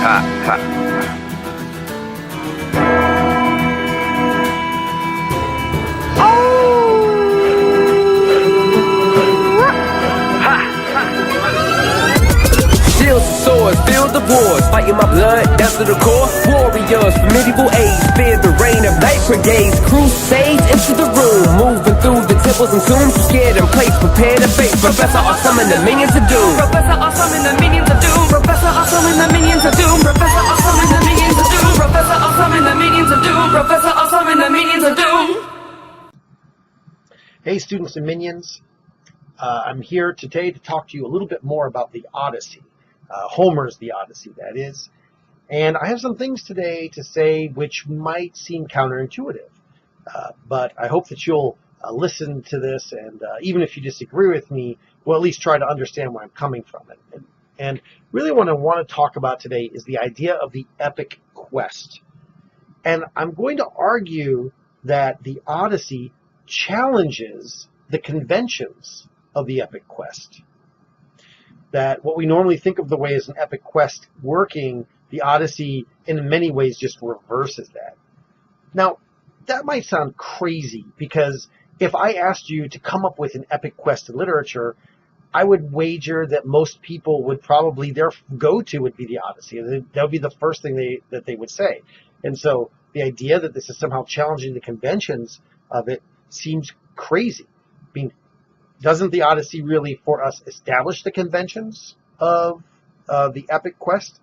Ha, ha. Shields and swords, feel the wars, fighting my blood down to the core. Warriors from medieval age, fear the reign of night brigades. Crusades into the room, moving through the temples and tombs. Scared and placed, prepare to face Professor Awesome and the minions of doom. Professor Awesome and the minions of doom. Professor Awesome and the minions of doom. Professor Awesome and the minions of doom. Professor Awesome and the minions of doom. Professor Awesome and the minions of doom. Hey students and minions, I'm here today to talk to you a little bit more about the Odyssey. Homer's The Odyssey, that is. And I have some things today to say which might seem counterintuitive, but I hope that you'll listen to this, and even if you disagree with me, we'll at least try to understand where I'm coming from. And really what I want to talk about today is the idea of the epic quest. And I'm going to argue that the Odyssey challenges the conventions of the epic quest. That what we normally think of the way as an epic quest working, the Odyssey in many ways just reverses that. Now, that might sound crazy, because if I asked you to come up with an epic quest in literature, I would wager that most people would probably, their go-to would be the Odyssey. That would be the first thing that they would say. And so the idea that this is somehow challenging the conventions of it seems crazy. I mean, doesn't the Odyssey really, for us, establish the conventions of the epic quest?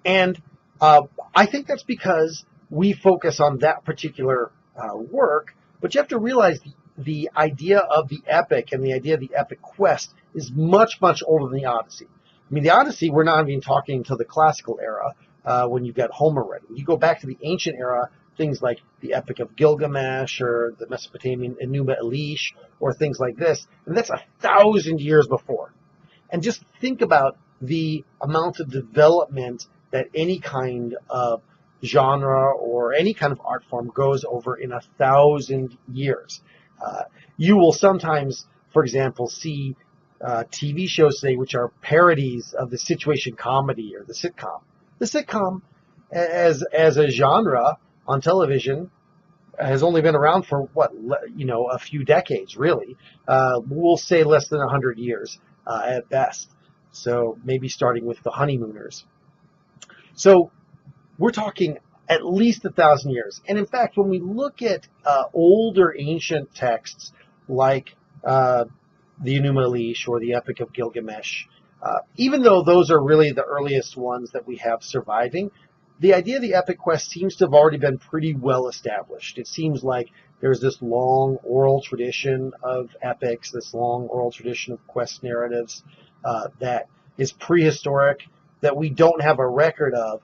And I think that's because we focus on that particular work, but you have to realize the idea of the epic and the idea of the epic quest is much, much older than the Odyssey. I mean, the Odyssey, we're not even talking until the classical era, when you get Homer writing. You go back to the ancient era, things like the Epic of Gilgamesh or the Mesopotamian Enuma Elish or things like this, and that's 1,000 years before. And just think about the amount of development that any kind of genre or any kind of art form goes over in 1,000 years. You will sometimes, for example, see TV shows today which are parodies of the situation comedy or the sitcom. The sitcom, as a genre on television, has only been around for a few decades, really. We'll say less than 100 years at best. So maybe starting with the Honeymooners. So we're talking at least 1,000 years. And in fact, when we look at older ancient texts like the Enuma Elish or the Epic of Gilgamesh, even though those are really the earliest ones that we have surviving, the idea of the epic quest seems to have already been pretty well established. It seems like there's this long oral tradition of epics, this long oral tradition of quest narratives that is prehistoric, that we don't have a record of,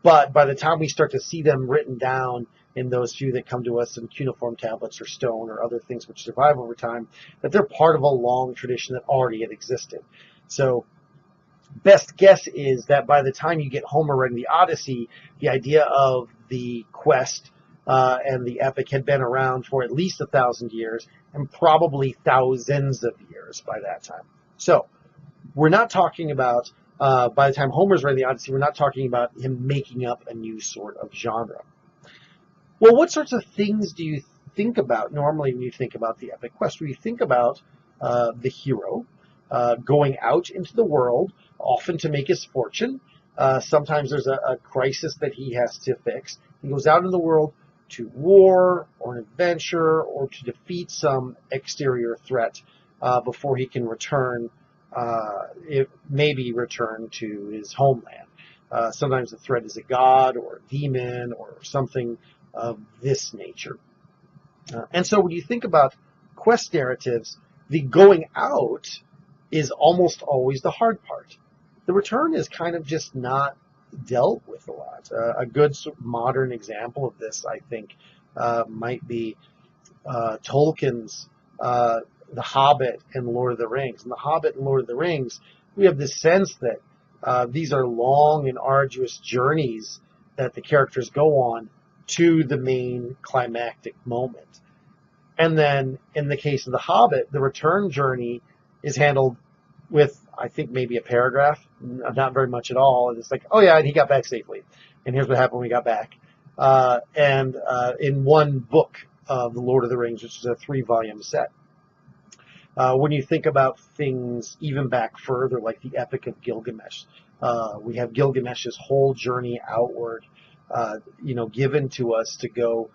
but by the time we start to see them written down in those few that come to us in cuneiform tablets or stone or other things which survive over time, that they're part of a long tradition that already had existed. So best guess is that by the time you get Homer writing the Odyssey, the idea of the quest and the epic had been around for at least 1,000 years, and probably thousands of years by that time. So we're not talking about, by the time Homer's writing the Odyssey, we're not talking about him making up a new sort of genre. Well, what sorts of things do you think about normally when you think about the epic quest? Well, you think about the hero going out into the world, often to make his fortune. Sometimes there's a crisis that he has to fix. He goes out in the world to war or an adventure or to defeat some exterior threat before he can return, maybe return to his homeland. Sometimes the threat is a god or a demon or something of this nature. And so when you think about quest narratives, the going out is almost always the hard part. The return is kind of just not dealt with a lot. A good modern example of this, I think, might be Tolkien's The Hobbit and Lord of the Rings. In The Hobbit and Lord of the Rings, we have this sense that these are long and arduous journeys that the characters go on to the main climactic moment. And then in the case of The Hobbit, the return journey is handled with, I think, maybe a paragraph, not very much at all. And it's like, oh yeah, and he got back safely. And here's what happened when he got back. In one book of The Lord of the Rings, which is a 3-volume set. When you think about things even back further, like the Epic of Gilgamesh, we have Gilgamesh's whole journey outward, given to us to go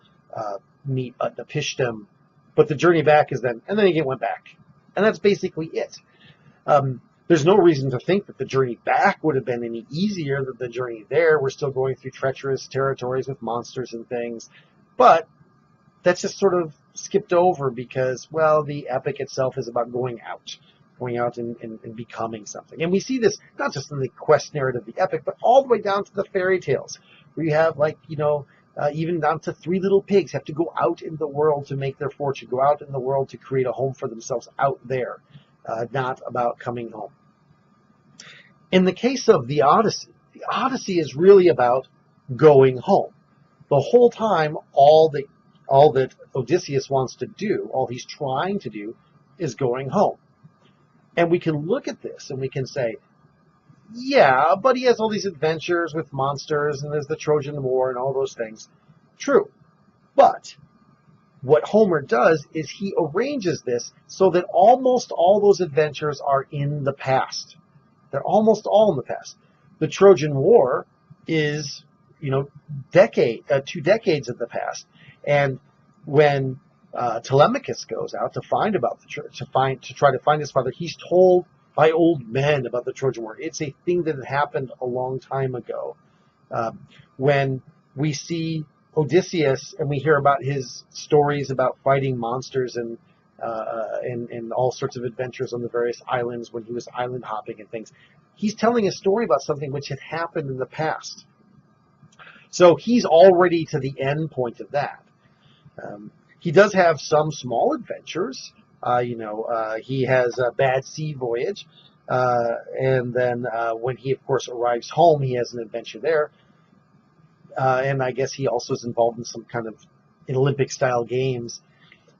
meet Utnapishtim. But the journey back is then, and then he went back. And that's basically it. There's no reason to think that the journey back would have been any easier than the journey there. We're still going through treacherous territories with monsters and things. But that's just sort of skipped over because, well, the epic itself is about going out and becoming something. And we see this not just in the quest narrative of the epic, but all the way down to the fairy tales, where you have, even down to 3 little pigs have to go out in the world to make their fortune, go out in the world to create a home for themselves out there, not about coming home. In the case of the Odyssey is really about going home. The whole time, all that Odysseus wants to do, all he's trying to do, is going home. And we can look at this and we can say, yeah, but he has all these adventures with monsters, and there's the Trojan War and all those things. True. But what Homer does is he arranges this so that almost all those adventures are in the past. They're almost all in the past. The Trojan War is, 2 decades of the past. And when Telemachus goes out to find about to try to find his father, he's told by old men about the Trojan War. It's a thing that had happened a long time ago. When we see Odysseus and we hear about his stories about fighting monsters and all sorts of adventures on the various islands when he was island hopping and things, he's telling a story about something which had happened in the past. So he's already to the end point of that. He does have some small adventures. He has a bad sea voyage. And then when he, of course, arrives home, he has an adventure there. And I guess he also is involved in some kind of Olympic-style games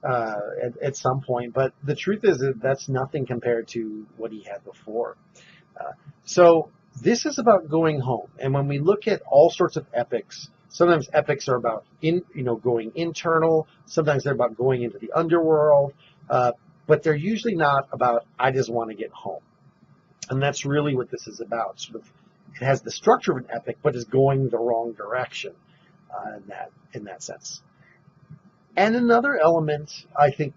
at some point. But the truth is that that's nothing compared to what he had before. So this is about going home. And when we look at all sorts of epics, sometimes epics are about going internal. Sometimes they're about going into the underworld. But they're usually not about, I just want to get home. And that's really what this is about. It has the structure of an epic, but is going the wrong direction in that sense. And another element, I think,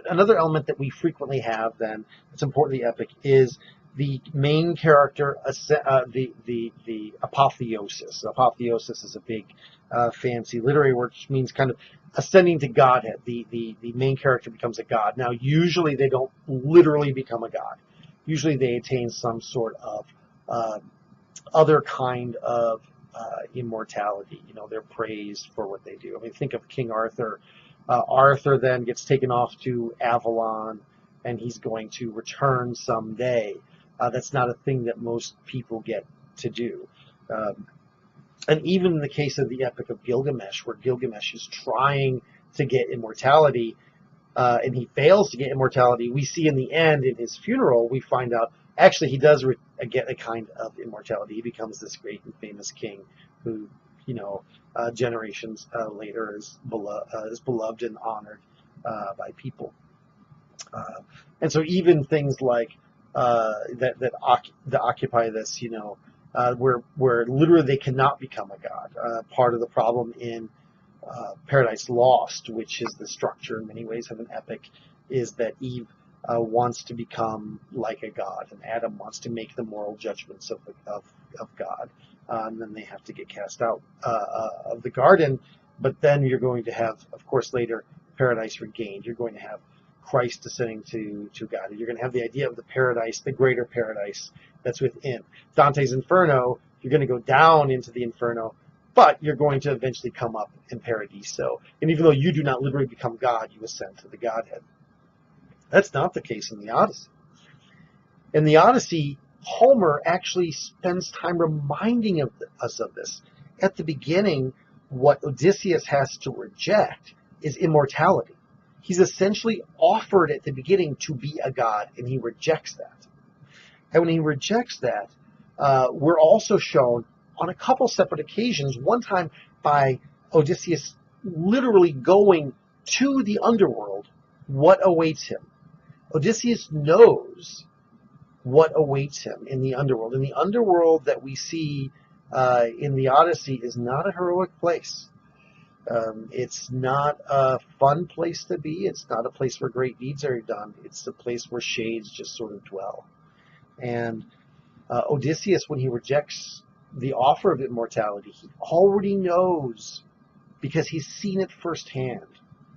another element that we frequently have then, that's important in the epic, is the main character, the apotheosis. Apotheosis is a big, fancy literary word, which means kind of ascending to godhead. The main character becomes a god. Now, usually they don't literally become a god. Usually they attain some sort of other kind of immortality. They're praised for what they do. I mean, think of King Arthur. Arthur then gets taken off to Avalon, and he's going to return someday. That's not a thing that most people get to do. And even in the case of the Epic of Gilgamesh, where Gilgamesh is trying to get immortality, and he fails to get immortality, we see in the end, in his funeral, we find out, actually, he does get a kind of immortality. He becomes this great and famous king who, generations later is beloved and honored by people. And so even things like that occupy this, where literally they cannot become a god. Part of the problem in Paradise Lost, which is the structure in many ways of an epic, is that Eve wants to become like a god, and Adam wants to make the moral judgments of God, and then they have to get cast out of the garden. But then you're going to have, of course, later Paradise Regained. You're going to have Christ descending to God. You're going to have the idea of the paradise, the greater paradise that's within. Dante's Inferno, you're going to go down into the Inferno, but you're going to eventually come up in Paradiso. And even though you do not literally become God, you ascend to the Godhead. That's not the case in the Odyssey. In the Odyssey, Homer actually spends time reminding us of this. At the beginning, what Odysseus has to reject is immortality. He's essentially offered at the beginning to be a god, and he rejects that. And when he rejects that, we're also shown on a couple separate occasions, one time by Odysseus literally going to the underworld, what awaits him. Odysseus knows what awaits him in the underworld. And the underworld that we see in the Odyssey is not a heroic place. It's not a fun place to be. It's not a place where great deeds are done. It's a place where shades just sort of dwell. And Odysseus, when he rejects the offer of immortality, he already knows, because he's seen it firsthand,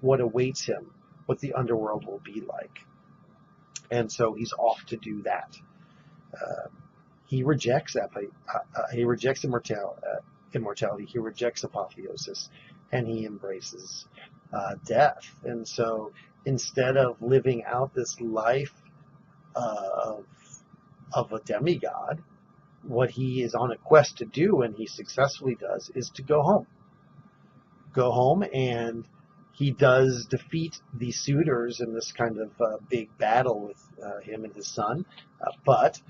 what awaits him, what the underworld will be like. And so he's off to do that. He rejects that. He rejects immortality. He rejects apotheosis, and he embraces death. And so instead of living out this life of a demigod, what he is on a quest to do, and he successfully does, is to go home. Go home, and he does defeat the suitors in this kind of big battle with him and his son. But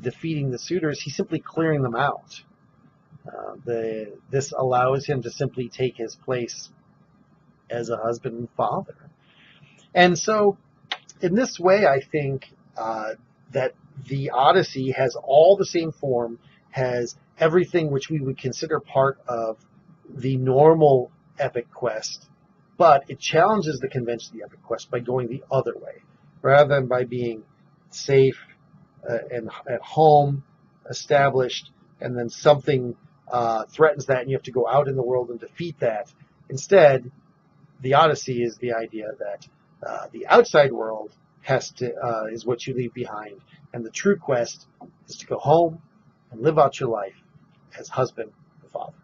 defeating the suitors, he's simply clearing them out. This allows him to simply take his place as a husband and father. And so, in this way, I think that the Odyssey has all the same form, has everything which we would consider part of the normal epic quest, but it challenges the convention of the epic quest by going the other way. Rather than by being safe and at home, established, and then something threatens that and you have to go out in the world and defeat that. Instead, the Odyssey is the idea that the outside world is what you leave behind, and the true quest is to go home and live out your life as husband and father.